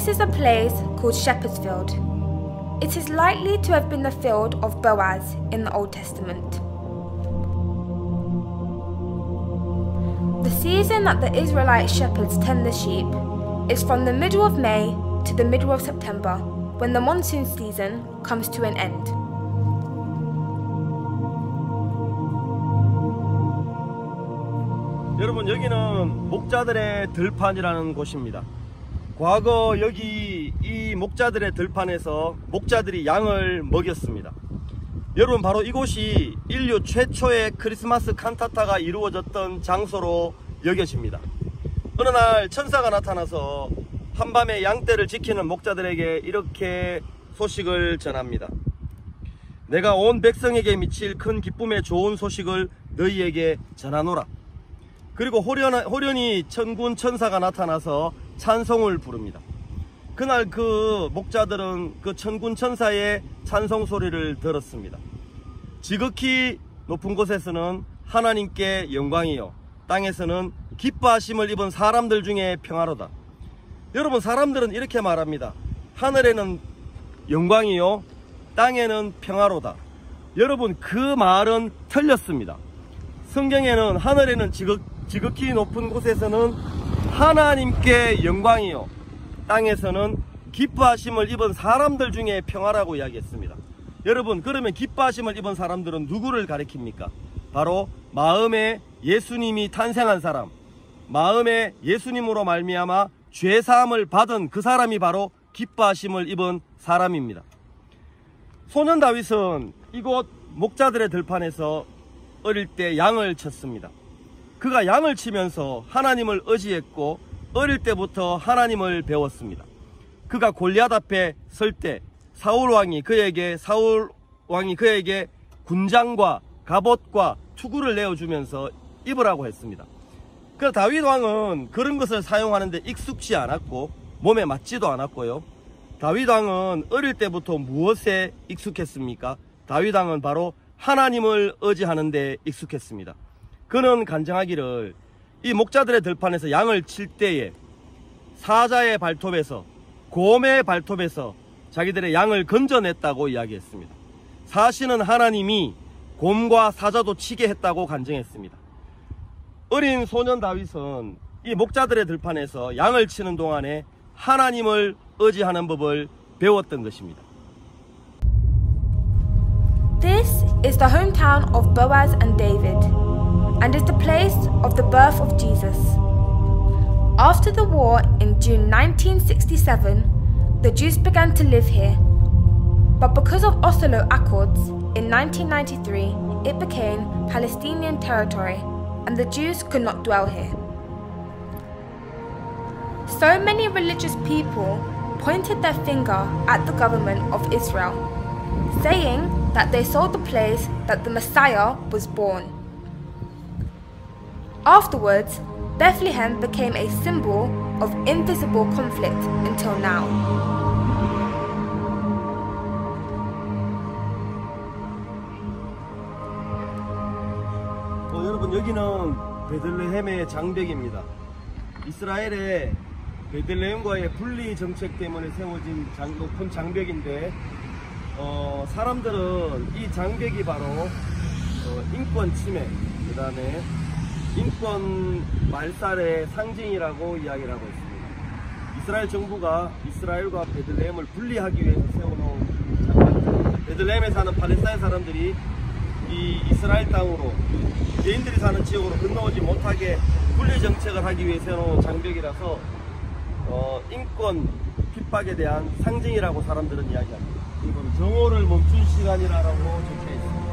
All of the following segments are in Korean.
This is a place called Shepherd's Field. It is likely to have been the field of Boaz in the Old Testament. The season that the Israelite shepherds tend the sheep is from the middle of May to the middle of September, when the monsoon season comes to an end. 여러분, 여기는 목자들의 들판이라는 곳입니다. 과거 여기 이 목자들의 들판에서 목자들이 양을 먹였습니다. 여러분, 바로 이곳이 인류 최초의 크리스마스 칸타타가 이루어졌던 장소로 여겨집니다. 어느 날 천사가 나타나서 한밤에 양떼를 지키는 목자들에게 이렇게 소식을 전합니다. 내가 온 백성에게 미칠 큰 기쁨의 좋은 소식을 너희에게 전하노라. 그리고 호련히 천군 천사가 나타나서 찬송을 부릅니다. 그날 그 목자들은 그 천군 천사의 찬송 소리를 들었습니다. 지극히 높은 곳에서는 하나님께 영광이요, 땅에서는 기뻐하심을 입은 사람들 중에 평화로다. 여러분, 사람들은 이렇게 말합니다. 하늘에는 영광이요, 땅에는 평화로다. 여러분, 그 말은 틀렸습니다. 성경에는 하늘에는 지극히 높은 곳에서는 하나님께 영광이요, 땅에서는 기뻐하심을 입은 사람들 중에 평화라고 이야기했습니다. 여러분, 그러면 기뻐하심을 입은 사람들은 누구를 가리킵니까? 바로 마음에 예수님이 탄생한 사람, 마음에 예수님으로 말미암아 죄사함을 받은 그 사람이 바로 기뻐하심을 입은 사람입니다. 소년 다윗은 이곳 목자들의 들판에서 어릴 때 양을 쳤습니다. 그가 양을 치면서 하나님을 의지했고 어릴 때부터 하나님을 배웠습니다. 그가 골리앗 앞에 설 때 사울 왕이 그에게 군장과 갑옷과 투구를 내어주면서 입으라고 했습니다. 그 다윗 왕은 그런 것을 사용하는데 익숙지 않았고 몸에 맞지도 않았고요. 다윗 왕은 어릴 때부터 무엇에 익숙했습니까? 다윗 왕은 바로 하나님을 의지하는 데 익숙했습니다. 그는 간증하기를 이 목자들의 들판에서 양을 칠 때에 사자의 발톱에서, 곰의 발톱에서 자기들의 양을 건져냈다고 이야기했습니다. 사실은 하나님이 곰과 사자도 치게 했다고 간증했습니다. 어린 소년 다윗은 이 목자들의 들판에서 양을 치는 동안에 하나님을 의지하는 법을 배웠던 것입니다. This is the hometown of Boaz and David, and is the place of the birth of Jesus. After the war in June 1967, the Jews began to live here, but because of Oslo Accords in 1993, it became Palestinian territory, and the Jews could not dwell here. So many religious people pointed their finger at the government of Israel, saying that they saw the place that the Messiah was born. Afterwards, Bethlehem became a symbol of invisible conflict until now. 여러분, 여기는 베들레헴의 장벽입니다. 이스라엘의 베들레헴과의 분리 정책 때문에 세워진 높은 장벽인데, 사람들은 이 장벽이 바로 인권 침해, 그 다음에 인권 말살의 상징이라고 이야기를 하고 있습니다. 이스라엘 정부가 이스라엘과 베들레헴을 분리하기 위해서 세워놓은 장벽입니다. 베들레헴에 사는 팔레스타인 사람들이 이 이스라엘 땅으로, 개인들이 사는 지역으로 건너오지 못하게 분리 정책을 하기 위해 세워놓은 장벽이라서 인권 핍박에 대한 상징이라고 사람들은 이야기합니다. 이건 정오를 멈춘 시간이라고 적혀 있습니다.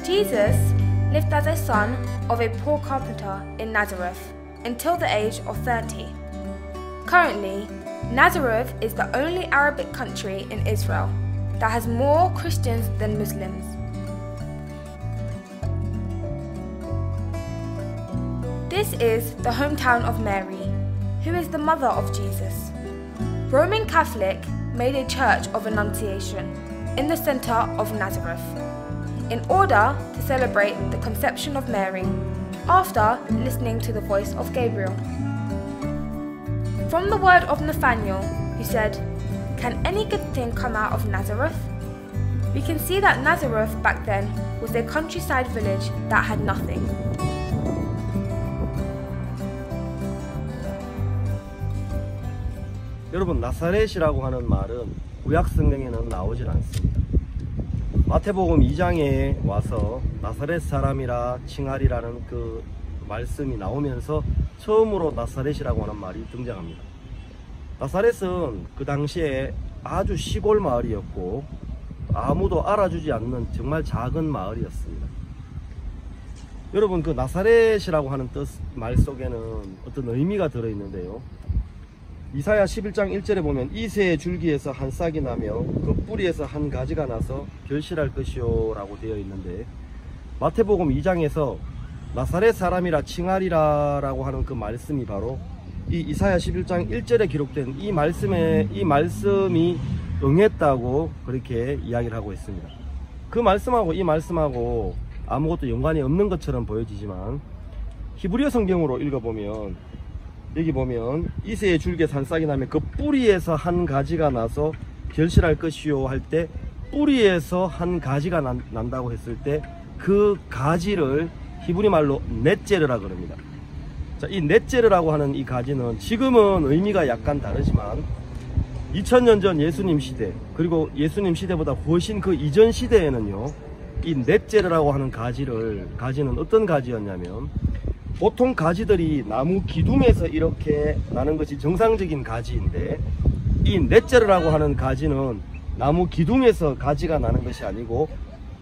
Jesus lived as a son of a poor carpenter in Nazareth until the age of 30. Currently, Nazareth is the only Arabic country in Israel that has more Christians than Muslims. This is the hometown of Mary, who is the mother of Jesus. Roman Catholic made a church of Annunciation in the center of Nazareth in order to celebrate the conception of Mary after listening to the voice of Gabriel. From the word of Nathanael, who said, "Can any good thing come out of Nazareth?" we can see that Nazareth back then was a countryside village that had nothing. 여러분, 나사렛이라고 하는 말은 구약 성경에는 나오질 않습니다. 마태복음 2장에 와서 나사렛 사람이라 칭하리라는 그 말씀이 나오면서 처음으로 나사렛이라고 하는 말이 등장합니다. 나사렛은 그 당시에 아주 시골 마을이었고 아무도 알아주지 않는 정말 작은 마을이었습니다. 여러분, 그 나사렛이라고 하는 말 속에는 어떤 의미가 들어있는데요. 이사야 11장 1절에 보면 이새의 줄기에서 한 싹이 나며 그 뿌리에서 한 가지가 나서 결실할 것이요 라고 되어 있는데, 마태복음 2장에서 나사렛 사람이라 칭하리라 라고 하는 그 말씀이 바로 이 이사야 11장 1절에 기록된 이 말씀이 응했다고 그렇게 이야기를 하고 있습니다. 그 말씀하고 이 말씀하고 아무것도 연관이 없는 것처럼 보여지지만 히브리어 성경으로 읽어보면 여기 보면 이새의 줄기에서 한 싹이 나면 그 뿌리에서 한 가지가 나서 결실할 것이요 할 때 뿌리에서 한 가지가 난다고 했을 때 그 가지를 히브리 말로 넷제르라 그럽니다. 자, 이 넷제르라고 하는 이 가지는 지금은 의미가 약간 다르지만 2000년 전 예수님 시대, 그리고 예수님 시대보다 훨씬 그 이전 시대에는요, 이 넷제르라고 하는 가지는 어떤 가지였냐면, 보통 가지들이 나무 기둥에서 이렇게 나는 것이 정상적인 가지인데, 이 넷제르라고 하는 가지는 나무 기둥에서 가지가 나는 것이 아니고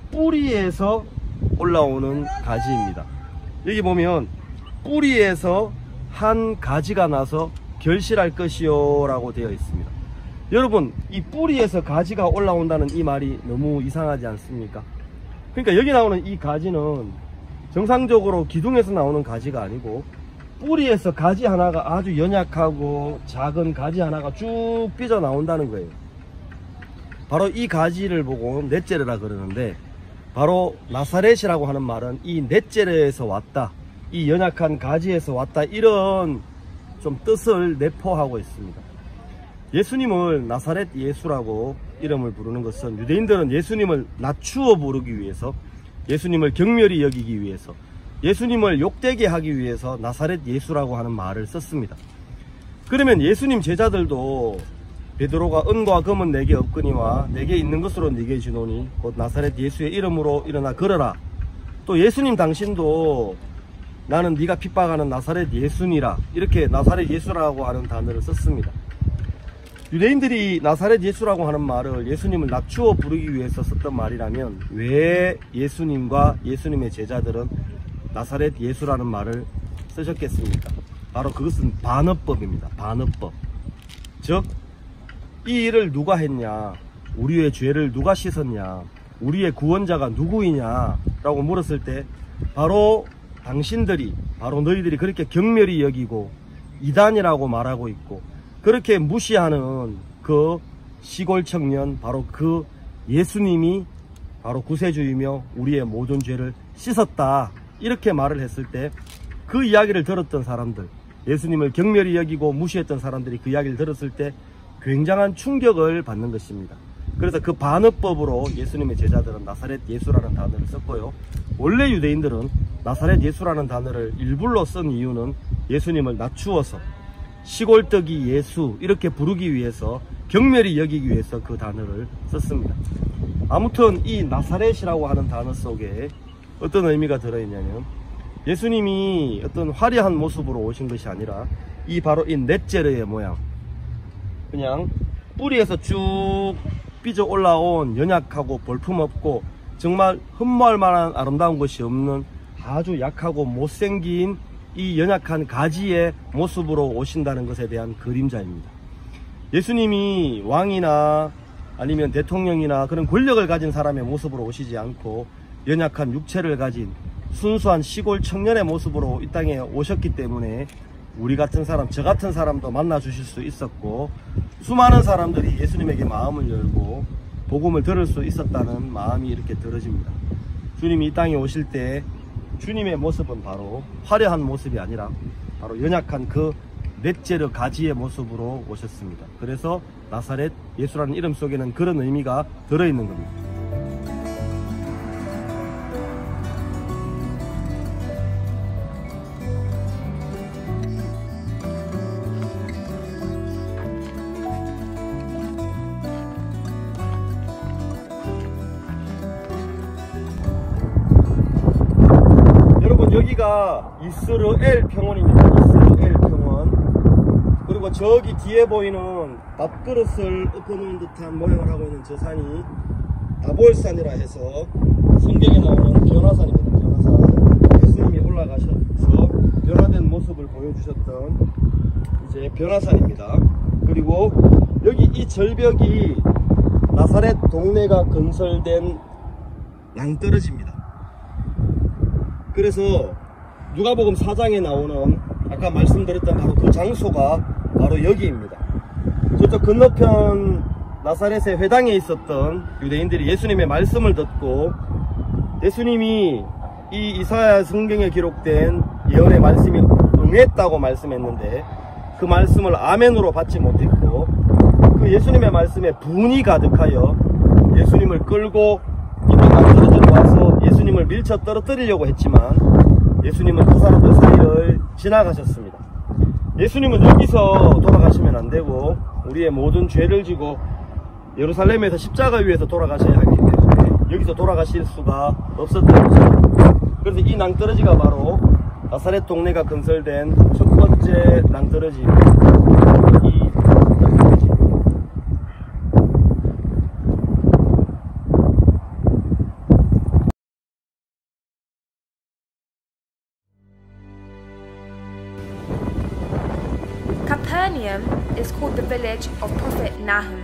뿌리에서 올라오는 가지입니다. 여기 보면 뿌리에서 한 가지가 나서 결실할 것이요 라고 되어 있습니다. 여러분, 이 뿌리에서 가지가 올라온다는 이 말이 너무 이상하지 않습니까? 그러니까 여기 나오는 이 가지는 정상적으로 기둥에서 나오는 가지가 아니고 뿌리에서 가지 하나가 아주 연약하고 작은 가지 하나가 쭉 삐져 나온다는 거예요. 바로 이 가지를 보고 넷제르라 그러는데, 바로 나사렛이라고 하는 말은 이 넷제르에서 왔다, 이 연약한 가지에서 왔다, 이런 좀 뜻을 내포하고 있습니다. 예수님을 나사렛 예수라고 이름을 부르는 것은 유대인들은 예수님을 낮추어 부르기 위해서, 예수님을 경멸히 여기기 위해서, 예수님을 욕되게 하기 위해서 나사렛 예수라고 하는 말을 썼습니다. 그러면 예수님 제자들도 베드로가 은과 금은 내게 없거니와 내게 있는 것으로 네게 주노니 곧 나사렛 예수의 이름으로 일어나 걸어라. 또 예수님 당신도 나는 네가 핍박하는 나사렛 예수니라, 이렇게 나사렛 예수라고 하는 단어를 썼습니다. 유대인들이 나사렛 예수라고 하는 말을 예수님을 낮추어 부르기 위해서 썼던 말이라면 왜 예수님과 예수님의 제자들은 나사렛 예수라는 말을 쓰셨겠습니까? 바로 그것은 반어법입니다. 반어법. 즉, 이 일을 누가 했냐, 우리의 죄를 누가 씻었냐, 우리의 구원자가 누구이냐 라고 물었을 때 바로 당신들이, 바로 너희들이 그렇게 경멸히 여기고 이단이라고 말하고 있고 그렇게 무시하는 그 시골 청년, 바로 그 예수님이 바로 구세주이며 우리의 모든 죄를 씻었다, 이렇게 말을 했을 때 그 이야기를 들었던 사람들, 예수님을 경멸히 여기고 무시했던 사람들이 그 이야기를 들었을 때 굉장한 충격을 받는 것입니다. 그래서 그 반어법으로 예수님의 제자들은 나사렛 예수라는 단어를 썼고요, 원래 유대인들은 나사렛 예수라는 단어를 일부러 쓴 이유는 예수님을 낮추어서 시골떡이 예수 이렇게 부르기 위해서, 경멸히 여기기 위해서 그 단어를 썼습니다. 아무튼 이 나사렛이라고 하는 단어 속에 어떤 의미가 들어있냐면, 예수님이 어떤 화려한 모습으로 오신 것이 아니라 바로 이 넷제르의 모양, 그냥 뿌리에서 쭉 삐져 올라온 연약하고 볼품없고 정말 흠모할 만한 아름다운 것이 없는 아주 약하고 못생긴 이 연약한 가지의 모습으로 오신다는 것에 대한 그림자입니다. 예수님이 왕이나 아니면 대통령이나 그런 권력을 가진 사람의 모습으로 오시지 않고 연약한 육체를 가진 순수한 시골 청년의 모습으로 이 땅에 오셨기 때문에 우리 같은 사람, 저 같은 사람도 만나 주실 수 있었고, 수많은 사람들이 예수님에게 마음을 열고 복음을 들을 수 있었다는 마음이 이렇게 들어집니다. 주님이 이 땅에 오실 때 주님의 모습은 바로 화려한 모습이 아니라 바로 연약한 그 넷제르 가지의 모습으로 오셨습니다. 그래서 나사렛 예수라는 이름 속에는 그런 의미가 들어있는 겁니다. 여기가 이스르엘 평원입니다. 이스르엘 평원. 그리고 저기 뒤에 보이는 밥그릇을 엎어놓은 듯한 모양을 하고 있는 저 산이 다볼산이라 해서 성경에 나오는 변화산입니다. 변화산. 예수님이 올라가셔서 변화된 모습을 보여주셨던 이제 변화산입니다. 그리고 여기 이 절벽이 나사렛 동네가 건설된 낭떠러지입니다. 그래서 누가복음 4장에 나오는 아까 말씀드렸던 바로 그 장소가 바로 여기입니다. 저쪽 건너편 나사렛의 회당에 있었던 유대인들이 예수님의 말씀을 듣고 예수님이 이 이사야 성경에 기록된 예언의 말씀이 응했다고 말씀했는데 그 말씀을 아멘으로 받지 못했고 그 예수님의 말씀에 분이 가득하여 예수님을 끌고 이번 낭떠러지로 와서 예수님을 밀쳐 떨어뜨리려고 했지만 예수님은 그 사람들 사이를 지나가셨습니다. 예수님은 여기서 돌아가시면 안 되고 우리의 모든 죄를 지고 예루살렘에서 십자가 위에서 돌아가셔야 하기 때문에 여기서 돌아가실 수가 없었던 것입니다. 그래서 이 낭떠러지가 바로 나사렛 동네가 건설된 첫 번째 낭떠러지입니다. 이 낭떠러지. Capernaum is called the village of prophet Nahum.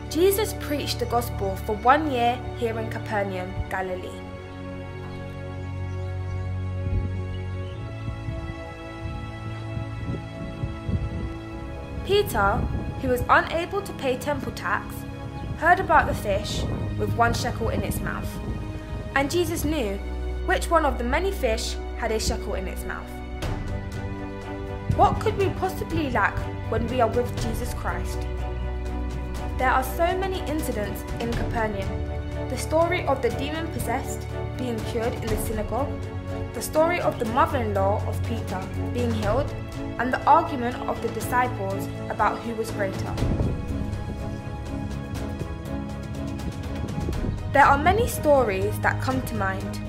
Jesus preached the gospel for 1 year here in Capernaum, Galilee. Peter, who was unable to pay temple tax, heard about the fish with 1 shekel in its mouth. And Jesus knew which one of the many fish had a shekel in its mouth. What could we possibly lack when we are with Jesus Christ? There are so many incidents in Capernaum. The story of the demon-possessed being cured in the synagogue, the story of the mother-in-law of Peter being healed, and the argument of the disciples about who was greater. There are many stories that come to mind,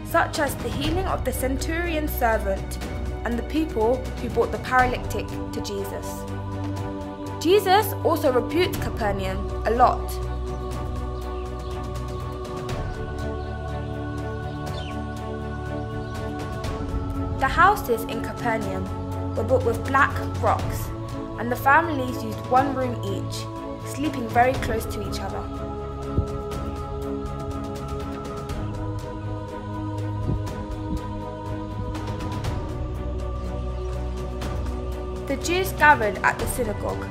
such as the healing of the centurion's servant and the people who brought the paralytic to Jesus. Jesus also rebuked Capernaum a lot. The houses in Capernaum were built with black rocks, and the families used 1 room each, sleeping very close to each other. The Jews gathered at the synagogue,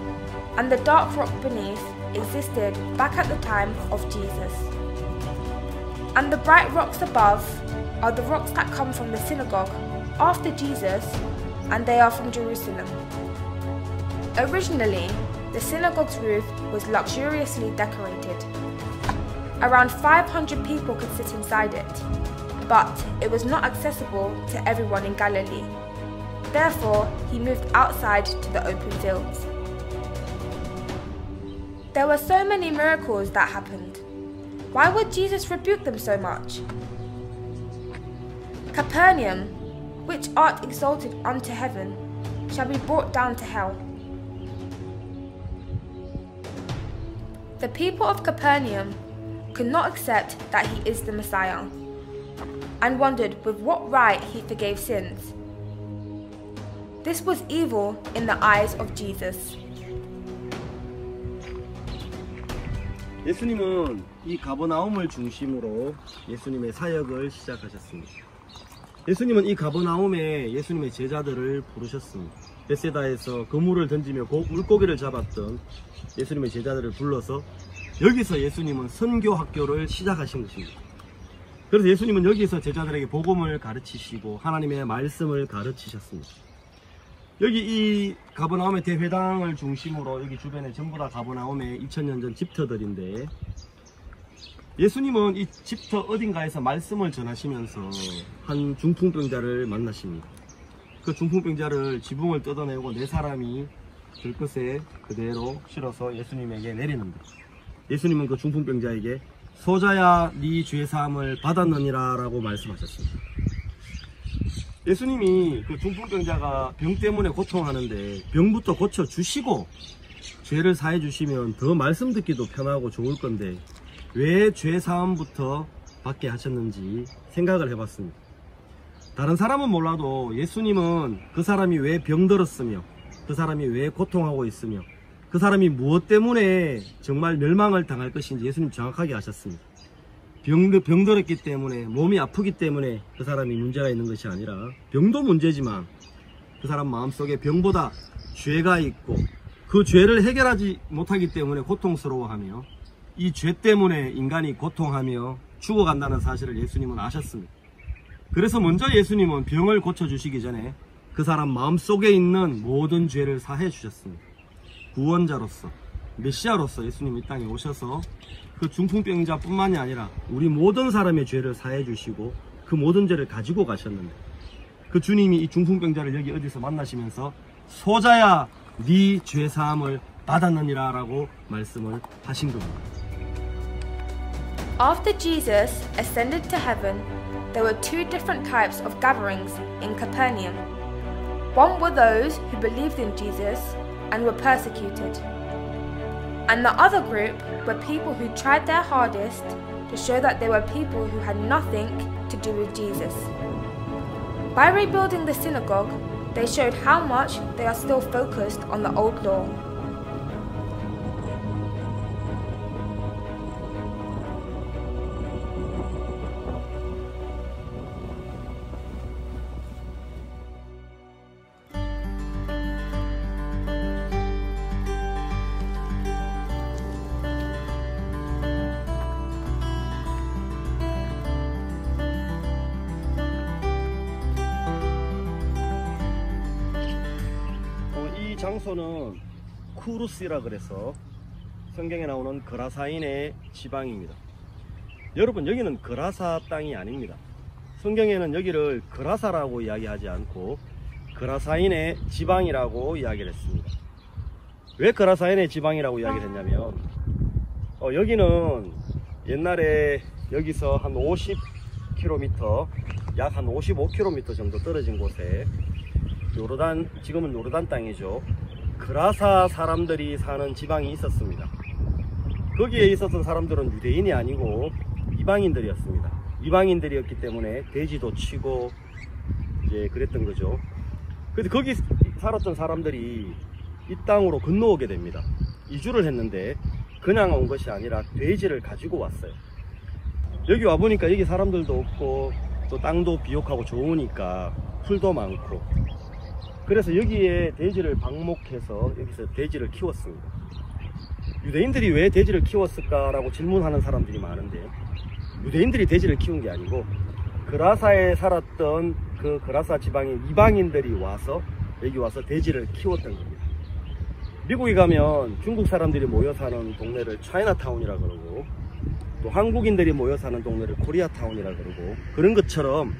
and the dark rock beneath existed back at the time of Jesus. And the bright rocks above are the rocks that come from the synagogue after Jesus, and they are from Jerusalem. Originally, the synagogue's roof was luxuriously decorated. Around 500 people could sit inside it, but it was not accessible to everyone in Galilee. Therefore, he moved outside to the open fields. There were so many miracles that happened. Why would Jesus rebuke them so much? Capernaum, which art exalted unto heaven, shall be brought down to hell. The people of Capernaum could not accept that he is the Messiah, and wondered with what right he forgave sins. This was evil in the eyes of Jesus. 예수님은 이 가버나움을 중심으로 예수님의 사역을 시작하셨습니다. 예수님은 이 가버나움에 예수님의 제자들을 부르셨습니다. 베세다에서 그물을 던지며 물고기를 잡았던 예수님의 제자들을 불러서 여기서 예수님은 선교 학교를 시작하신 것입니다. 그래서 예수님은 여기서 제자들에게 복음을 가르치시고 하나님의 말씀을 가르치셨습니다. 여기 이 가버나움의 대회당을 중심으로 여기 주변에 전부 다 가버나움의 2000년 전 집터들인데, 예수님은 이 집터 어딘가에서 말씀을 전하시면서 한 중풍병자를 만나십니다. 그 중풍병자를 지붕을 뜯어내고 네 사람이 들것에 그대로 실어서 예수님에게 내리는데, 예수님은 그 중풍병자에게 소자야 네 죄사함을 받았느니라 라고 말씀하셨습니다. 예수님이 그 중풍병자가 병 때문에 고통하는데 병부터 고쳐주시고 죄를 사해 주시면 더 말씀 듣기도 편하고 좋을 건데 왜 죄사함부터 받게 하셨는지 생각을 해봤습니다. 다른 사람은 몰라도 예수님은 그 사람이 왜 병들었으며 그 사람이 왜 고통하고 있으며 그 사람이 무엇 때문에 정말 멸망을 당할 것인지 예수님 정확하게 아셨습니다. 병들었기 때문에, 몸이 아프기 때문에 그 사람이 문제가 있는 것이 아니라, 병도 문제지만 그 사람 마음속에 병보다 죄가 있고 그 죄를 해결하지 못하기 때문에 고통스러워하며 이 죄 때문에 인간이 고통하며 죽어간다는 사실을 예수님은 아셨습니다. 그래서 먼저 예수님은 병을 고쳐주시기 전에 그 사람 마음속에 있는 모든 죄를 사해 주셨습니다. 구원자로서, 메시아로서 예수님이 이 땅에 오셔서 그 중풍병자뿐만이 아니라 우리 모든 사람의 죄를 사해 주시고 그 모든 죄를 가지고 가셨는데, 그 주님이 이 중풍병자를 여기 어디서 만나시면서 소자야 네 죄사함을 받았느니라 라고 말씀을 하신 겁니다. After Jesus ascended to heaven, there were two different types of gatherings in Capernaum. One were those who believed in Jesus and were persecuted. And the other group were people who tried their hardest to show that they were people who had nothing to do with Jesus. By rebuilding the synagogue, they showed how much they are still focused on the old law. 장소는 쿠루스라 그래서 성경에 나오는 그라사인의 지방입니다. 여러분, 여기는 그라사 땅이 아닙니다. 성경에는 여기를 그라사라고 이야기하지 않고 그라사인의 지방이라고 이야기를 했습니다. 왜 그라사인의 지방이라고 이야기를 했냐면 여기는 옛날에 여기서 한 50km, 약 한 55km 정도 떨어진 곳에 요르단, 지금은 요르단 땅이죠. 그라사 사람들이 사는 지방이 있었습니다. 거기에 있었던 사람들은 유대인이 아니고 이방인들이었습니다. 이방인들이었기 때문에 돼지도 치고 이제 그랬던 거죠. 그래서 거기 살았던 사람들이 이 땅으로 건너오게 됩니다. 이주를 했는데 그냥 온 것이 아니라 돼지를 가지고 왔어요. 여기 와보니까 여기 사람들도 없고 또 땅도 비옥하고 좋으니까 풀도 많고, 그래서 여기에 돼지를 방목해서 여기서 돼지를 키웠습니다. 유대인들이 왜 돼지를 키웠을까라고 질문하는 사람들이 많은데, 유대인들이 돼지를 키운 게 아니고 그라사에 살았던 그 그라사 지방의 이방인들이 와서 여기 와서 돼지를 키웠던 겁니다. 미국에 가면 중국 사람들이 모여 사는 동네를 차이나타운이라 그러고, 또 한국인들이 모여 사는 동네를 코리아타운이라 그러고, 그런 것처럼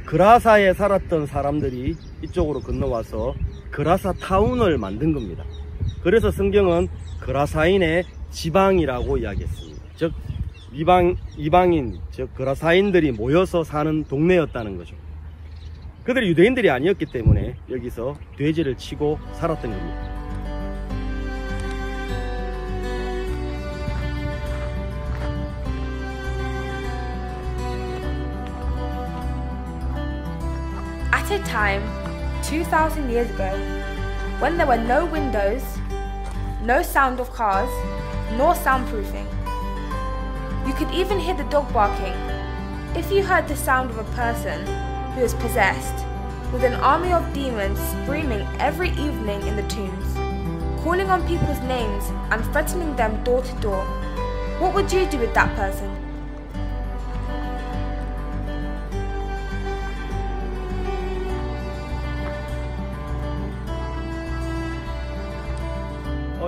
그라사에 살았던 사람들이 이쪽으로 건너와서 그라사 타운을 만든 겁니다. 그래서 성경은 그라사인의 지방이라고 이야기했습니다. 즉 이방인, 즉 그라사인들이 모여서 사는 동네였다는 거죠. 그들이 유대인들이 아니었기 때문에 여기서 돼지를 치고 살았던 겁니다. At a time 2,000 years ago, when there were no windows, no sound of cars, nor soundproofing, You could even hear the dog barking. If you heard the sound of a person who is possessed, with an army of demons screaming every evening in the tombs, calling on people's names and threatening them door to door, what would you do with that person?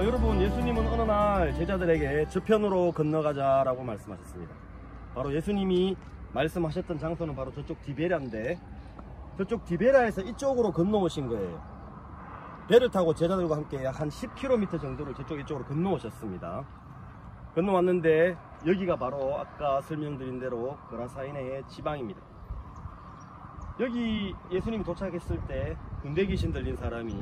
여러분, 예수님은 어느 날 제자들에게 저편으로 건너가자라고 말씀하셨습니다. 바로 예수님이 말씀하셨던 장소는 바로 저쪽 디베랴인데, 저쪽 디베랴에서 이쪽으로 건너오신 거예요. 배를 타고 제자들과 함께 약 한 10km 정도를 이쪽으로 건너오셨습니다. 건너왔는데 여기가 바로 아까 설명드린 대로 거라사이네의 지방입니다. 여기 예수님이 도착했을 때 군대 귀신 들린 사람이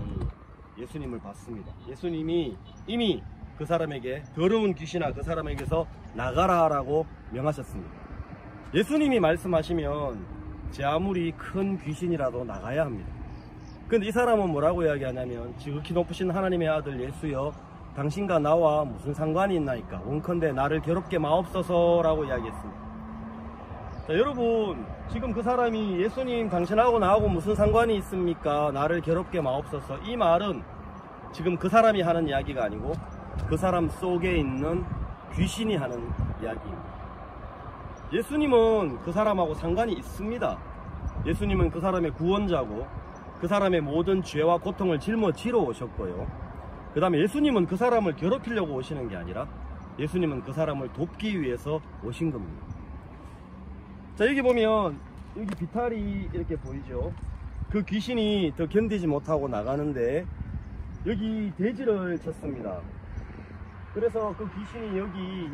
예수님을 봤습니다. 예수님이 이미 그 사람에게 더러운 귀신아 그 사람에게서 나가라 라고 명하셨습니다. 예수님이 말씀하시면 제 아무리 큰 귀신이라도 나가야 합니다. 근데 이 사람은 뭐라고 이야기하냐면, 지극히 높으신 하나님의 아들 예수여, 당신과 나와 무슨 상관이 있나이까? 원컨대 나를 괴롭게 마옵소서 라고 이야기했습니다. 자, 여러분, 지금 그 사람이 예수님 당신하고 나하고 무슨 상관이 있습니까? 나를 괴롭게 마옵소서. 이 말은 지금 그 사람이 하는 이야기가 아니고 그 사람 속에 있는 귀신이 하는 이야기입니다. 예수님은 그 사람하고 상관이 있습니다. 예수님은 그 사람의 구원자고 그 사람의 모든 죄와 고통을 짊어지러 오셨고요. 그 다음에 예수님은 그 사람을 괴롭히려고 오시는 게 아니라 예수님은 그 사람을 돕기 위해서 오신 겁니다. 자, 여기 보면 여기 비탈이 이렇게 보이죠. 그 귀신이 더 견디지 못하고 나가는데 여기 돼지를 쳤습니다. 그래서 그 귀신이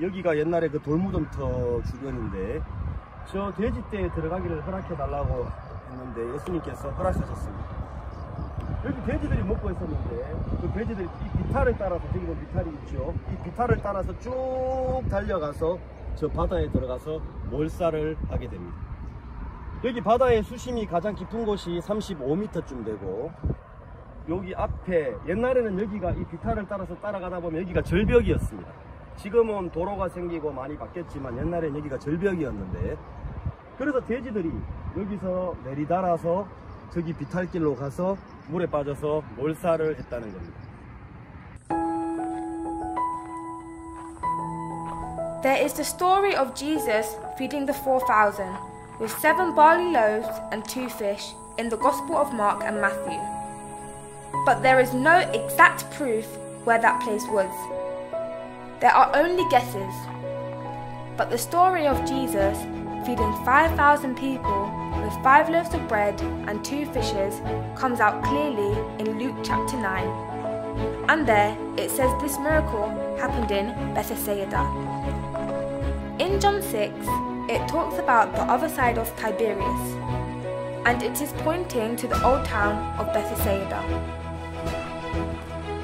여기가 옛날에 그 돌무덤터 주변인데 저 돼지떼에 들어가기를 허락해 달라고 했는데 예수님께서 허락하셨습니다. 여기 돼지들이 먹고 있었는데 그 돼지들이 이 비탈을 따라서, 저기 보면 비탈이 있죠. 이 비탈을 따라서 쭉 달려가서 저 바다에 들어가서 몰살을 하게 됩니다. 여기 바다의 수심이 가장 깊은 곳이 35m쯤 되고, 여기 앞에 옛날에는 여기가 이 비탈을 따라서 따라가다 보면 여기가 절벽이었습니다. 지금은 도로가 생기고 많이 바뀌었지만 옛날엔 여기가 절벽이었는데, 그래서 돼지들이 여기서 내리달아서 저기 비탈길로 가서 물에 빠져서 몰살을 했다는 겁니다. There is the story of Jesus feeding the 4,000 with 7 barley loaves and 2 fish in the Gospel of Mark and Matthew. But there is no exact proof where that place was. There are only guesses. But the story of Jesus feeding 5,000 people with 5 loaves of bread and 2 fishes comes out clearly in Luke chapter 9. And there it says this miracle happened in Bethsaida. In John 6, it talks about the other side of Tiberias, and it is pointing to the old town of Bethsaida.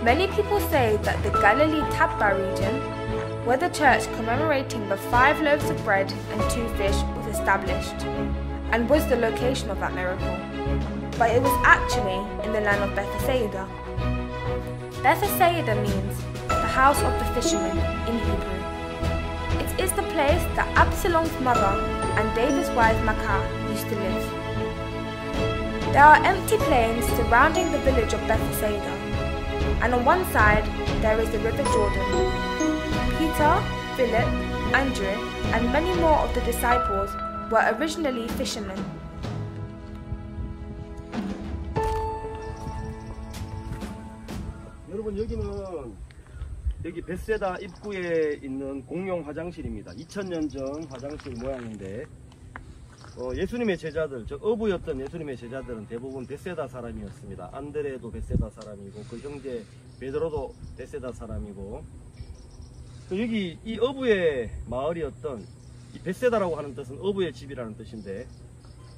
Many people say that the Galilee Tabba region, where the church commemorating the 5 loaves of bread and 2 fish was established, and was the location of that miracle, but it was actually in the land of Bethsaida. Bethsaida means the house of the fishermen in Hebrew. It is the place that Absalom's mother and David's wife Maacah used to live. There are empty plains surrounding the village of Bethsaida, and on one side there is the river Jordan. Peter, Philip, Andrew, and many more of the disciples were originally fishermen. 여러분, 여기 벳세다 입구에 있는 공용 화장실입니다. 2000년 전 화장실 모양인데, 예수님의 제자들, 즉 어부였던 예수님의 제자들은 대부분 벳세다 사람이었습니다. 안드레도 벳세다 사람이고, 그 형제 베드로도 벳세다 사람이고, 여기 이 어부의 마을이었던, 이 벳세다라고 하는 뜻은 어부의 집이라는 뜻인데,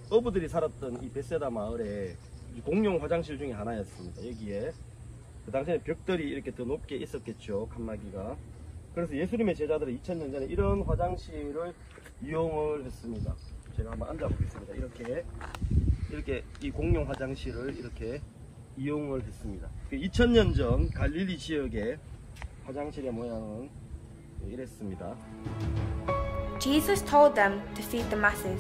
어부들이 살았던 이 벳세다 마을에 공용 화장실 중에 하나였습니다. 여기에 그 당시에 벽들이 이렇게 더 높게 있었겠죠, 칸막이가. 그래서 예수님의 제자들은 2000년 전에 이런 화장실을 이용을 했습니다. 제가 한번 앉아 보겠습니다. 이렇게 이 공용 화장실을 이렇게 이용을 했습니다. 2000년 전 갈릴리 지역의 화장실의 모양은 이랬습니다. Jesus told them to feed the masses,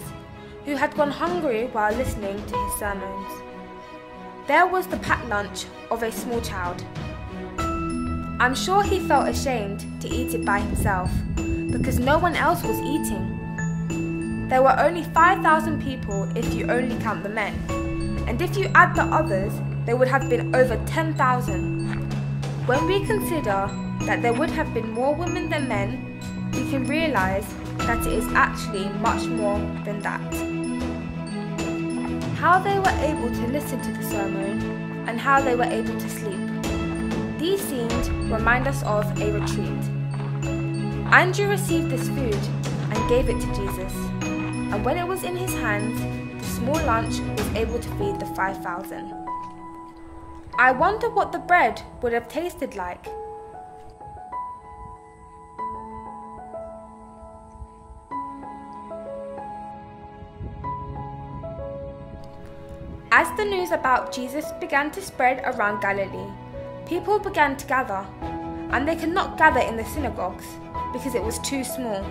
who had gone hungry while listening to his sermons. There was the packed lunch of a small child. I'm sure he felt ashamed to eat it by himself, because no one else was eating. There were only 5,000 people if you only count the men, and if you add the others, there would have been over 10,000. When we consider that there would have been more women than men, we can realize that it is actually much more than that. How they were able to listen to the sermon and how they were able to sleep. These scenes remind us of a retreat. Andrew received this food and gave it to Jesus, and when it was in his hands, the small lunch was able to feed the 5,000. I wonder what the bread would have tasted like. As the news about Jesus began to spread around Galilee, people began to gather, and they could not gather in the synagogues because it was too small,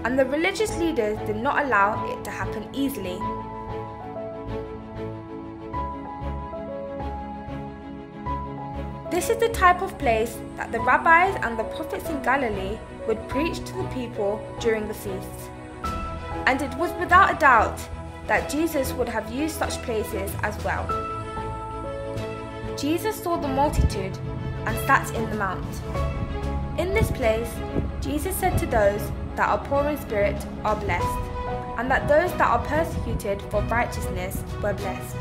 and the religious leaders did not allow it to happen easily. This is the type of place that the rabbis and the prophets in Galilee would preach to the people during the feasts. And it was without a doubt that Jesus would have used such places as well. Jesus saw the multitude and sat in the mount. In this place, Jesus said to those that are poor in spirit are blessed, and that those that are persecuted for righteousness were blessed.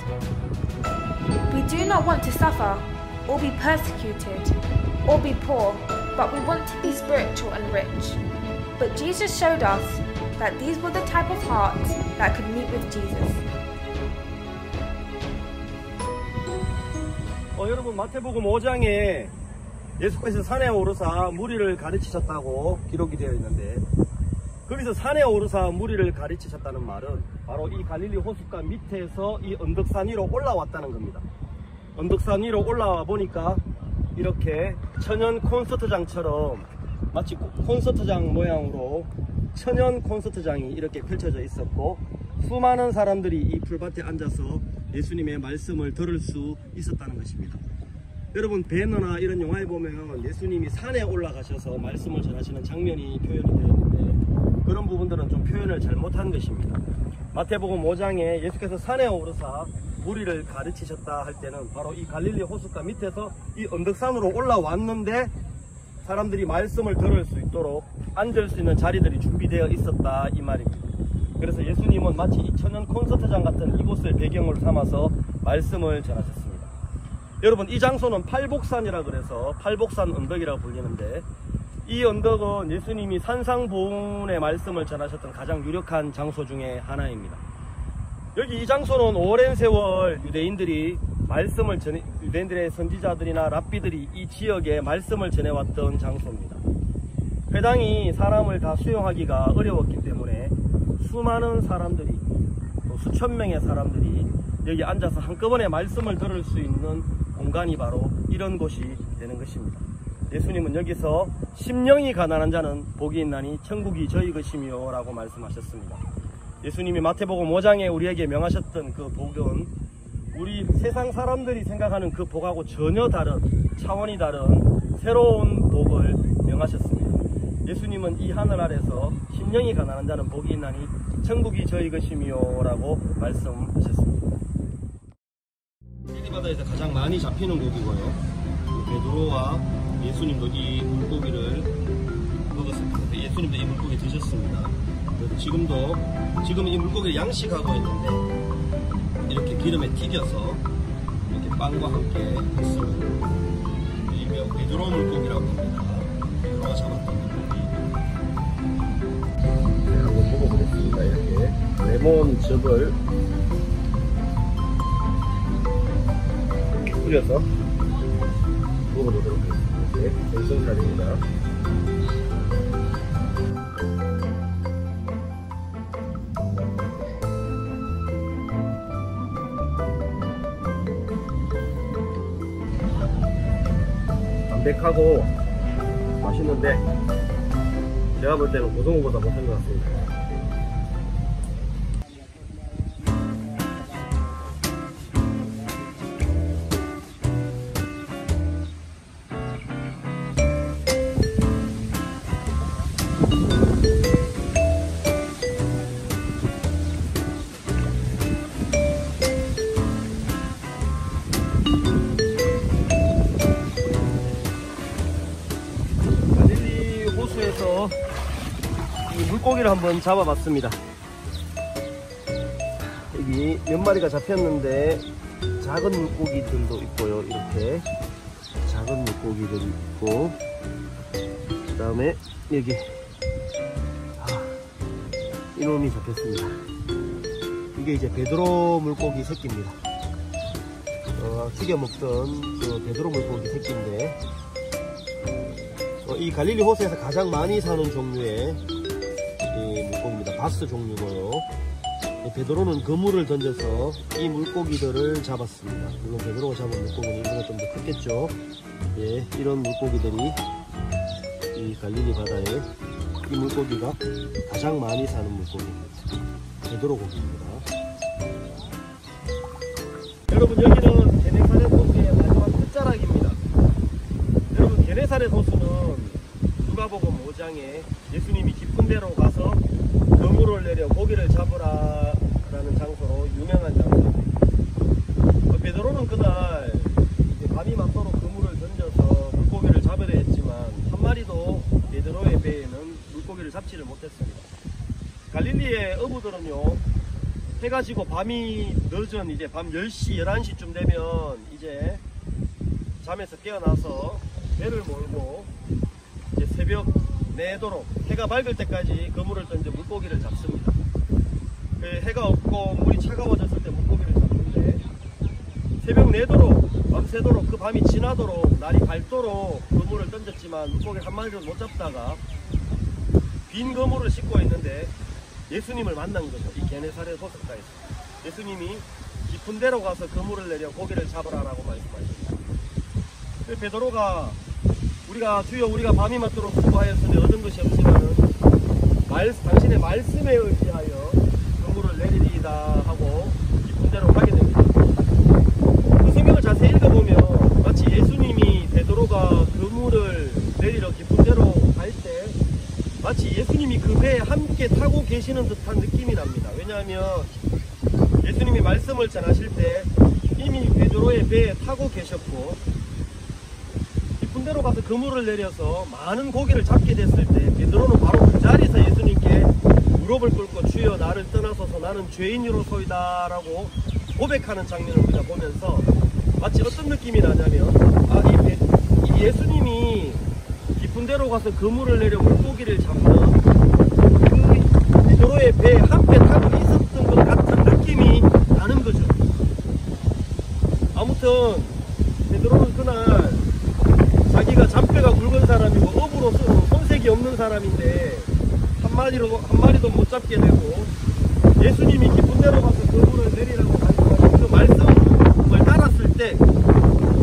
We do not want to suffer, or be persecuted, or be poor, but we want to be spiritual and rich. But Jesus showed us that these were the type of hearts that could meet with Jesus. 여러분, 마태복음 5장에 예수께서 산에 오르사 무리를 가르치셨다고 기록이 되어 있는데, 거기서 산에 오르사 무리를 가르치셨다는 말은 바로 이 갈릴리 호숫가 밑에서 이 언덕산 위로 올라왔다는 겁니다. 언덕산 위로 올라와 보니까 이렇게 천연 콘서트장처럼, 마치 콘서트장 모양으로 천연 콘서트장이 이렇게 펼쳐져 있었고, 수많은 사람들이 이 풀밭에 앉아서 예수님의 말씀을 들을 수 있었다는 것입니다. 여러분, 배너나 이런 영화에 보면 예수님이 산에 올라가셔서 말씀을 전하시는 장면이 표현이 되어 있는데, 그런 부분들은 좀 표현을 잘못한 것입니다. 마태복음 5장에 예수께서 산에 오르사 무리를 가르치셨다 할 때는 바로 이 갈릴리 호숫가 밑에서 이 언덕산으로 올라왔는데, 사람들이 말씀을 들을 수 있도록 앉을 수 있는 자리들이 준비되어 있었다, 이 말입니다. 그래서 예수님은 마치 이 천연 콘서트장 같은 이곳을 배경으로 삼아서 말씀을 전하셨습니다. 여러분, 이 장소는 팔복산이라 그래서 팔복산 언덕이라고 불리는데, 이 언덕은 예수님이 산상보훈의 말씀을 전하셨던 가장 유력한 장소 중에 하나입니다. 여기 이 장소는 오랜 세월 유대인들의 선지자들이나 랍비들이 이 지역에 말씀을 전해왔던 장소입니다. 회당이 사람을 다 수용하기가 어려웠기 때문에 수많은 사람들이, 또 수천 명의 사람들이 여기 앉아서 한꺼번에 말씀을 들을 수 있는 공간이 바로 이런 곳이 되는 것입니다. 예수님은 여기서 심령이 가난한 자는 복이 있나니 천국이 저희 것이며 라고 말씀하셨습니다. 예수님이 마태복음 5장에 우리에게 명하셨던 그 복은 우리 세상 사람들이 생각하는 그 복하고 전혀 다른, 차원이 다른 새로운 복을 명하셨습니다. 예수님은 이 하늘 아래서 심령이 가난한 자는 복이 있나니 천국이 저희 것이며 라고 말씀하셨습니다. 시리바다에서 가장 많이 잡히는 고기고요. 베드로와 예수님도 이 물고기를 먹었습니다. 예수님도 이 물고기 드셨습니다. 지금 이 물고기를 양식하고 있는데, 이렇게 기름에 튀겨서 이렇게 빵과 함께 했으면 이게 베드로 물고기라고 합니다. 베드로가 잡았던 물고기. 네, 한번 먹어보겠습니다. 이렇게 레몬즙을 뿌려서 먹어보도록 하겠습니다. 이렇게 생선살입니다. 담백하고 맛있는데, 제가 볼 때는 고등어보다 못한 것 같습니다. 물고기를 한번 잡아봤습니다. 여기 몇 마리가 잡혔는데 작은 물고기들도 있고요. 이렇게 작은 물고기들이 있고, 그 다음에 여기 이놈이 잡혔습니다. 이게 이제 베드로 물고기 새끼입니다. 튀겨 먹던 그 베드로 물고기 새끼인데, 이 갈릴리 호수에서 가장 많이 사는 종류의 이 물고기입니다. 바스 종류고요. 베드로는 그물을 던져서 이 물고기들을 잡았습니다. 물론 베드로가 잡은 물고기는 이보다 좀 더 컸겠죠. 예, 이런 물고기들이 이 갈릴리 바다에, 이 물고기가 가장 많이 사는 물고기입니다. 베드로 고기입니다. 여러분, 여기는 게네사렛 호수의 마지막 끝자락입니다. 여러분, 게네사렛 호수는 누가복음 5장에 예수님이 깊은 데로 가서 그물을 내려 고기를 잡으라라는 장소로 유명한 장소입니다. 베드로는 그날 밤이 맞도록 그물을 던져서 물고기를 잡으려 했지만 한 마리도 베드로의 배에는 물고기를 잡지를 못했습니다. 갈릴리의 어부들은요, 해가 지고 밤이 늦은 이제 밤 10시, 11시쯤 되면 이제 잠에서 깨어나서 배를 몰고 이제 새벽 내도록 해가 밝을 때까지 그물을 던져 물고기를 잡습니다. 해가 없고 물이 차가워졌을 때 물고기를 잡는데, 새벽 내도록, 밤새도록, 그 밤이 지나도록, 날이 밝도록 그물을 던졌지만 물고기 한 마리도 못 잡다가 빈 그물을 싣고 있는데 예수님을 만난 거죠. 이 게네사렛 호숫가에서 예수님이 깊은 데로 가서 그물을 내려 고기를 잡으라라고 말씀하십니다. 베드로가 우리가 주여 우리가 밤이 맞도록 수고하였으니 얻은 것이 없지만은 당신의 말씀에 의지하여 그물을 내리리이다 하고 깊은 데로 가게 됩니다. 그 성경을 자세히 읽어보면 마치 예수님이 베드로가 그물을 내리러 깊은 데로 갈 때 마치 예수님이 그 배에 함께 타고 계시는 듯한 느낌이 납니다. 왜냐하면 예수님이 말씀을 전하실 때 이미 베드로의 배에 타고 계셨고, 깊은 데로 가서 그물을 내려서 많은 고기를 잡게 됐을 때 베드로는 바로 그 자리에서 예수님께 무릎을 꿇고 주여 나를 떠나소서 나는 죄인으로소이다 라고 고백하는 장면을 우리가 보면서 마치 어떤 느낌이 나냐면, 이 예수님이 깊은 데로 가서 그물을 내려 물고기를 잡는 그 베드로의 배에 함께 타고 있었던 것 같은 느낌이 나는 거죠. 아무튼 베드로는 그날 자기가 잡배가 굵은 사람이고 업으로서 손색이 없는 사람인데 한 마리도 못 잡게 되고, 예수님이 깊은 데로 가서 그물을 내리라고 하시는 그 말씀을 따랐을 때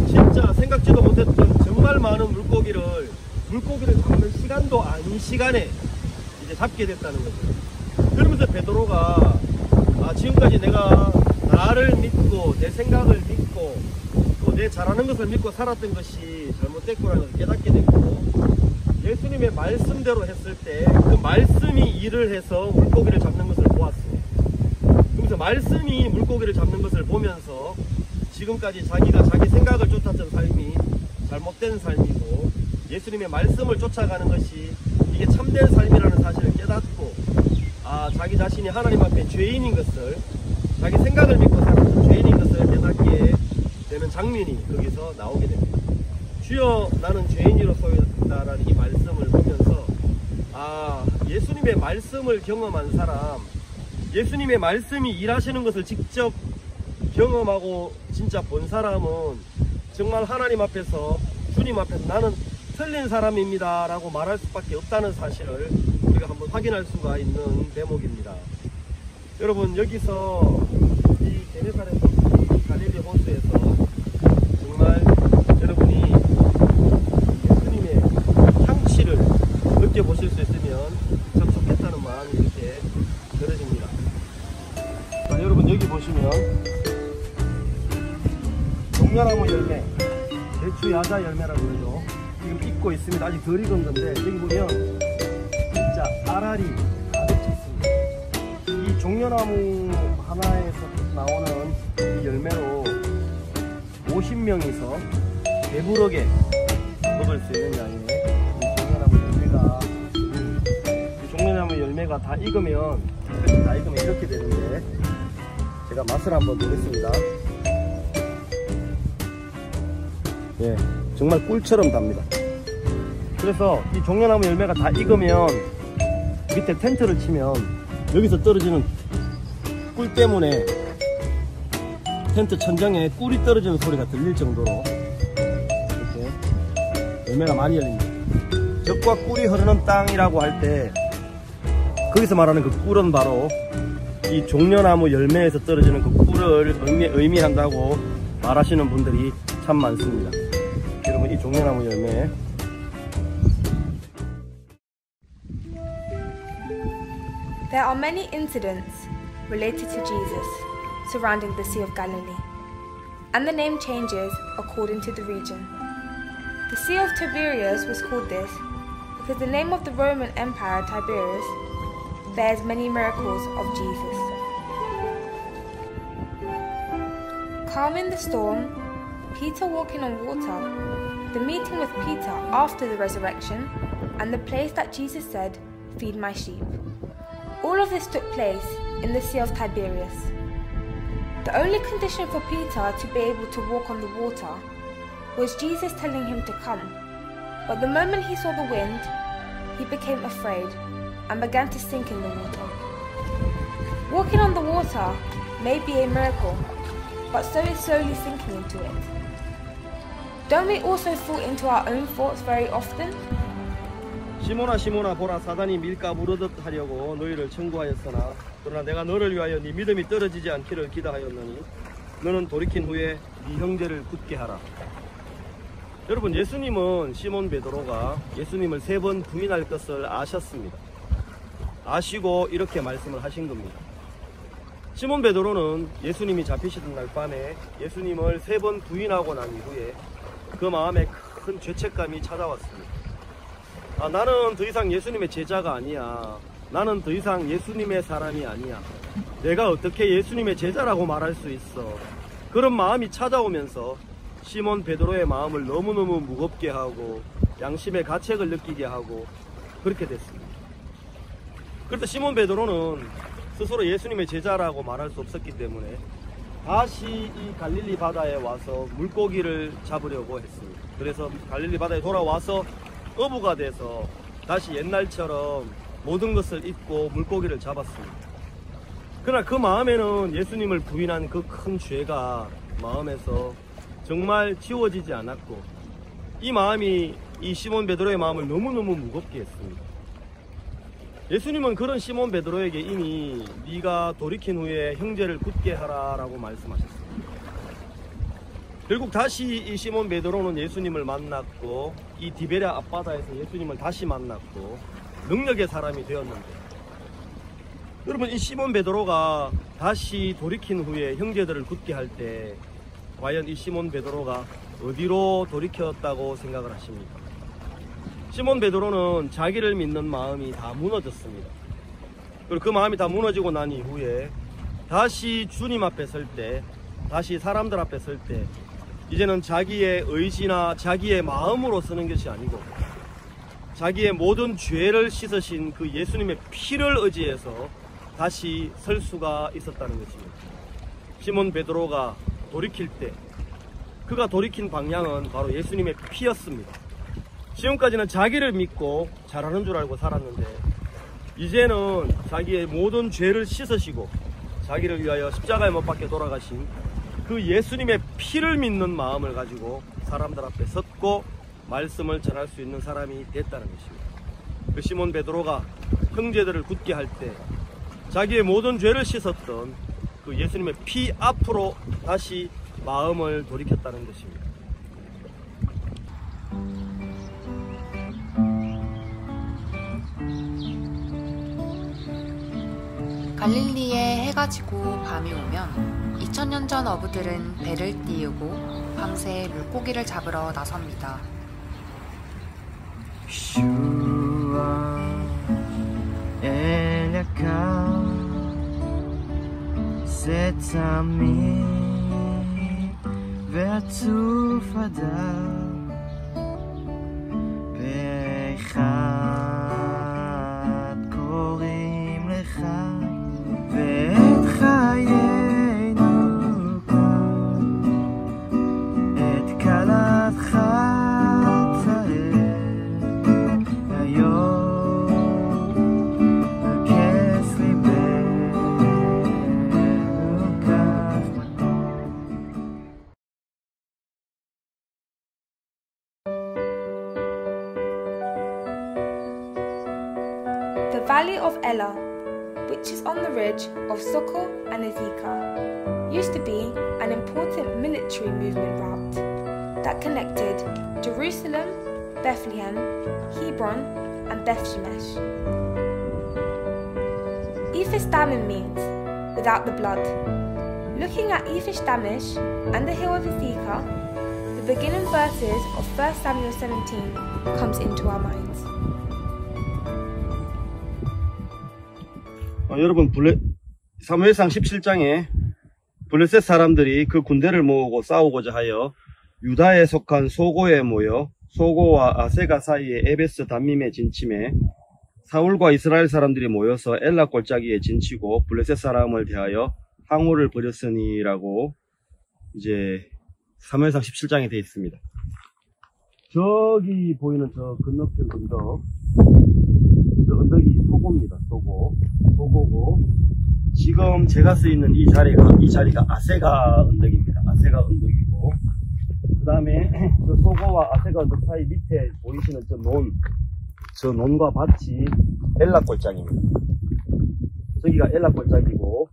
진짜 생각지도 못했던 정말 많은 물고기를 잡는 시간도 아닌 시간에 이제 잡게 됐다는 거죠. 그러면서 베드로가 지금까지 내가 나를 믿고 내 생각을 믿고 또 내 잘하는 것을 믿고 살았던 것이 잘못됐구나는 것을 깨닫게 됐고, 예수님의 말씀대로 했을 때 그 말씀이 일을 해서 물고기를 잡는 것을 보았습니다. 그러면서 말씀이 물고기를 잡는 것을 보면서 지금까지 자기가 자기 생각을 쫓았던 삶이 잘못된 삶이고 예수님의 말씀을 쫓아가는 것이 이게 참된 삶이라는 사실을 깨닫고, 자기 자신이 하나님 앞에 죄인인 것을, 자기 생각을 믿고 살았던 죄인인 것을 깨닫게 되는 장면이 거기서 나오게 됩니다. 주여 나는 죄인이로소이다라는 이 말씀을 보면서 예수님의 말씀을 경험한 사람, 예수님의 말씀이 일하시는 것을 직접 경험하고 진짜 본 사람은 정말 하나님 앞에서, 주님 앞에서 나는 틀린 사람입니다 라고 말할 수밖에 없다는 사실을 우리가 한번 확인할 수가 있는 대목입니다. 여러분, 여기서 이 게네사렛 호수, 갈릴리 호수에서 정말 여러분이 예수님의 향취를 느껴보실 수 있으면 참 좋겠다는 마음이 이렇게 들어집니다. 여러분, 여기 보시면 종려나무 열매, 대추 야자 열매라고 그러죠. 지금 익고 있습니다. 아직 덜 익은 건데 여기 보면 진짜 알알이 가득 찼습니다. 이 종려나무 하나에서 나오는 이 열매로 50명이서 배부르게 먹을 수 있는 양의 이 종려나무 열매가, 이 종려나무 열매 열매가 다 익으면 이렇게 되는데, 제가 맛을 한번 보겠습니다. 예, 정말 꿀처럼 답니다. 그래서 이 종려나무 열매가 다 익으면 밑에 텐트를 치면 여기서 떨어지는 꿀 때문에 텐트 천장에 꿀이 떨어지는 소리가 들릴 정도로 이렇게 열매가 많이 열립니다. 젖과 꿀이 흐르는 땅이라고 할 때 거기서 말하는 그 꿀은 바로 이 종려나무 열매에서 떨어지는 그 꿀을 의미한다고 말하시는 분들이 참 많습니다. 여러분, 이 종려나무 열매, There are many incidents related to Jesus surrounding the Sea of Galilee, and the name changes according to the region. The Sea of Tiberias was called this because the name of the Roman Empire Tiberius bears many miracles of Jesus. Calming the storm, Peter walking on water, the meeting with Peter after the resurrection, and the place that Jesus said, "Feed my sheep." All of this took place in the Sea of Tiberias. The only condition for Peter to be able to walk on the water was Jesus telling him to come. But the moment he saw the wind, he became afraid and began to sink in the water. Walking on the water may be a miracle, but so is slowly sinking into it. Don't we also fall into our own thoughts very often? 시몬아 시몬아 보라, 사단이 밀가 무르듯 하려고 너희를 청구하였으나 그러나 내가 너를 위하여 네 믿음이 떨어지지 않기를 기도하였느니 너는 돌이킨 후에 네 형제를 굳게 하라. 여러분, 예수님은 시몬 베드로가 예수님을 3번 부인할 것을 아셨습니다. 아시고 이렇게 말씀을 하신 겁니다. 시몬 베드로는 예수님이 잡히시던 날 밤에 예수님을 3번 부인하고 난 이후에 그 마음에 큰 죄책감이 찾아왔습니다. 나는 더 이상 예수님의 제자가 아니야. 나는 더 이상 예수님의 사람이 아니야. 내가 어떻게 예수님의 제자라고 말할 수 있어. 그런 마음이 찾아오면서 시몬 베드로의 마음을 너무너무 무겁게 하고 양심의 가책을 느끼게 하고 그렇게 됐습니다. 그래서 시몬 베드로는 스스로 예수님의 제자라고 말할 수 없었기 때문에 다시 이 갈릴리 바다에 와서 물고기를 잡으려고 했습니다. 그래서 갈릴리 바다에 돌아와서 어부가 돼서 다시 옛날처럼 모든 것을 잊고 물고기를 잡았습니다. 그러나 그 마음에는 예수님을 부인한 그 큰 죄가 마음에서 정말 지워지지 않았고 이 마음이 이 시몬 베드로의 마음을 너무너무 무겁게 했습니다. 예수님은 그런 시몬 베드로에게 이미 네가 돌이킨 후에 형제를 굳게 하라 라고 말씀하셨습니다. 결국 다시 이 시몬 베드로는 예수님을 만났고 이 디베랴 앞바다에서 예수님을 다시 만났고 능력의 사람이 되었는데, 여러분, 이 시몬 베드로가 다시 돌이킨 후에 형제들을 굳게 할 때 과연 이 시몬 베드로가 어디로 돌이켰다고 생각을 하십니까? 시몬 베드로는 자기를 믿는 마음이 다 무너졌습니다. 그리고 그 마음이 다 무너지고 난 이후에 다시 주님 앞에 설 때, 다시 사람들 앞에 설 때 이제는 자기의 의지나 자기의 마음으로 쓰는 것이 아니고 자기의 모든 죄를 씻으신 그 예수님의 피를 의지해서 다시 설 수가 있었다는 것입니다. 시몬 베드로가 돌이킬 때 그가 돌이킨 방향은 바로 예수님의 피였습니다. 지금까지는 자기를 믿고 잘하는 줄 알고 살았는데 이제는 자기의 모든 죄를 씻으시고 자기를 위하여 십자가에 못 박혀 돌아가신 그 예수님의 피를 믿는 마음을 가지고 사람들 앞에 섰고 말씀을 전할 수 있는 사람이 됐다는 것입니다. 그 시몬 베드로가 형제들을 굳게 할 때 자기의 모든 죄를 씻었던 그 예수님의 피 앞으로 다시 마음을 돌이켰다는 것입니다. 갈릴리에 해가 지고 밤이 오면 2000년 전 어부들은 배를 띄우고 밤새 물고기를 잡으러 나섭니다. באחד קוראים Valley of Elah, which is on the ridge of Sokol and Azekah, used to be an important military movement route that connected Jerusalem, Bethlehem, Hebron, and Bethshemesh. Ephes Dammim means without the blood. Looking at Ephes Damish and the hill of Azekah, the beginning verses of 1 Samuel 17 comes into our minds. 여러분, 사무엘상 17장에 블레셋 사람들이 그 군대를 모으고 싸우고자 하여 유다에 속한 소고에 모여 소고와 아세가 사이에 에베스 담밈에 진침해 사울과 이스라엘 사람들이 모여서 엘라 골짜기에 진치고 블레셋 사람을 대하여 항우를 벌였으니라고 이제 사무엘상 17장에 되어 있습니다. 저기 보이는 저 건너편 언덕, 저 언덕이 소고입니다. 소고고 지금 제가 서 있는 이 자리가 아세가 언덕입니다. 아세가 언덕이고, 그 다음에 저 소고와 아세가 언덕 사이 밑에 보이시는 저 논과 밭이 엘라 골짜기입니다. 저기가 엘라 골짜기고,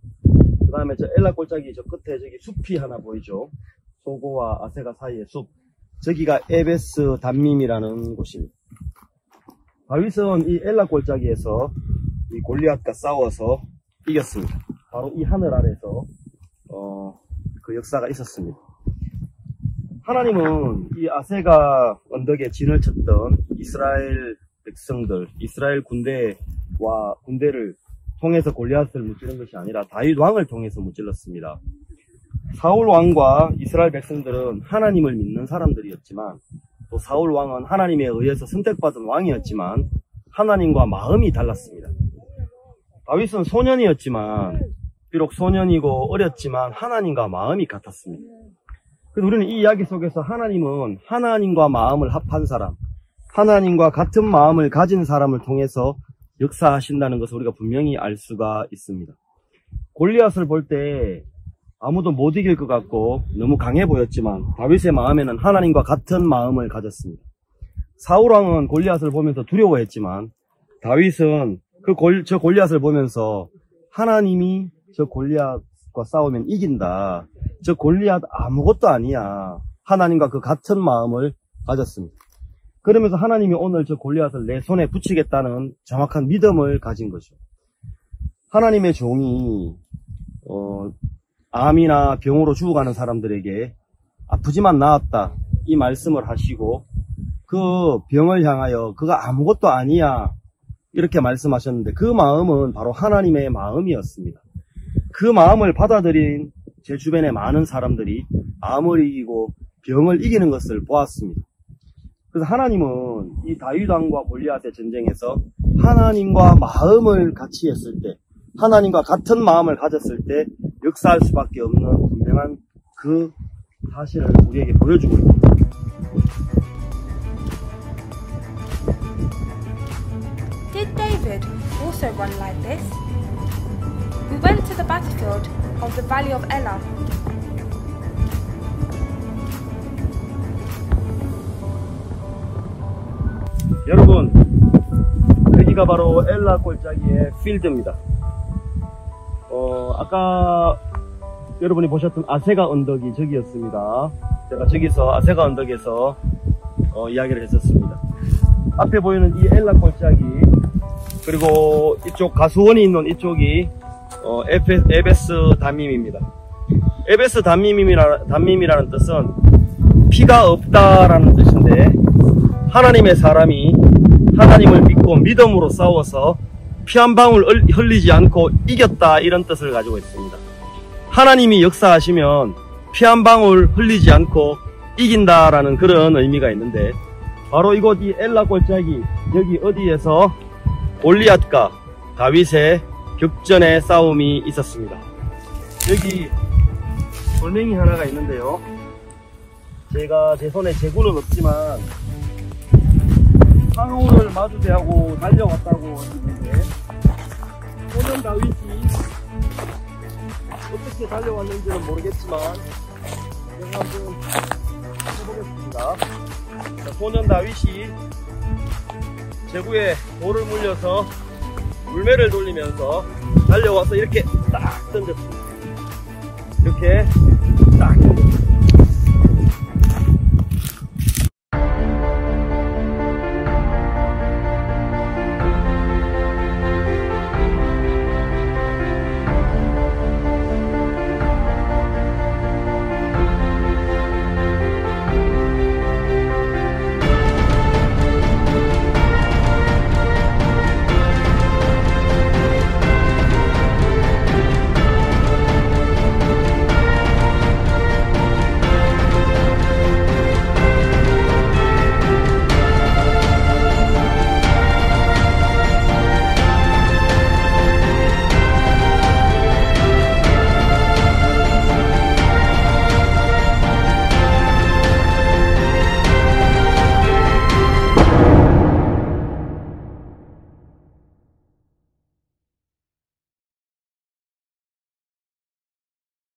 그 다음에 저 엘라 골짜기 저 끝에 저기 숲이 하나 보이죠. 소고와 아세가 사이의 숲. 저기가 에베스 담밈이라는 곳입니다. 다윗은 이 엘라 골짜기에서 이 골리앗과 싸워서 이겼습니다. 바로 이 하늘 아래서 그 역사가 있었습니다. 하나님은 이 아세가 언덕에 진을 쳤던 이스라엘 백성들, 이스라엘 군대를 통해서 골리앗을 무찌른 것이 아니라 다윗 왕을 통해서 무찔렀습니다. 사울 왕과 이스라엘 백성들은 하나님을 믿는 사람들이었지만, 또 사울 왕은 하나님에 의해서 선택받은 왕이었지만 하나님과 마음이 달랐습니다. 다윗은 소년이었지만, 비록 소년이고 어렸지만 하나님과 마음이 같았습니다. 그래서 우리는 이 이야기 속에서 하나님은 하나님과 마음을 합한 사람, 하나님과 같은 마음을 가진 사람을 통해서 역사하신다는 것을 우리가 분명히 알 수가 있습니다. 골리앗을 볼 때 아무도 못 이길 것 같고 너무 강해 보였지만 다윗의 마음에는 하나님과 같은 마음을 가졌습니다. 사울왕은 골리앗을 보면서 두려워했지만 다윗은 저 골리앗을 보면서 하나님이 저 골리앗과 싸우면 이긴다, 저 골리앗 아무것도 아니야, 하나님과 그 같은 마음을 가졌습니다. 그러면서 하나님이 오늘 저 골리앗을 내 손에 붙이겠다는 정확한 믿음을 가진 거죠. 하나님의 종이 암이나 병으로 죽어가는 사람들에게 아프지만 나았다, 이 말씀을 하시고 그 병을 향하여 그가 아무것도 아니야 이렇게 말씀하셨는데, 그 마음은 바로 하나님의 마음이었습니다. 그 마음을 받아들인 제 주변의 많은 사람들이 암을 이기고 병을 이기는 것을 보았습니다. 그래서 하나님은 이 다윗 왕과 골리앗의 전쟁에서 하나님과 마음을 같이 했을 때, 하나님과 같은 마음을 가졌을 때 역사할 수밖에 없는 분명한 그 사실을 우리에게 보여주고 있습니다. Did David also run like this? We went to the battlefield of the Valley of Elah. 여러분, 여기가 바로 엘라 골짜기의 필드입니다. 아까 여러분이 보셨던 아세가 언덕이 저기였습니다. 제가 저기서 아세가 언덕에서 이야기를 했었습니다. 앞에 보이는 이 엘라 골짜기, 그리고 이쪽 가수원이 있는 이쪽이 에베스 담밈입니다. 에베스 담밈이라는 뜻은 피가 없다라는 뜻인데, 하나님의 사람이 하나님을 믿고 믿음으로 싸워서 피 한 방울 흘리지 않고 이겼다, 이런 뜻을 가지고 있습니다. 하나님이 역사하시면 피 한 방울 흘리지 않고 이긴다라는 그런 의미가 있는데, 바로 이곳 이 엘라 골짜기, 여기 어디에서 골리앗과 다윗의 격전의 싸움이 있었습니다. 여기 돌멩이 하나가 있는데요, 제가 제 손에 제구는 없지만 항우를 마주대하고 달려왔다고 했는데, 소년 다윗이 어떻게 달려왔는지는 모르겠지만 제가 한번 해보겠습니다. 자, 소년 다윗이 제구에 돌을 물려서 물매를 돌리면서 달려와서 이렇게 딱 던졌습니다. 이렇게 딱 던졌습니다.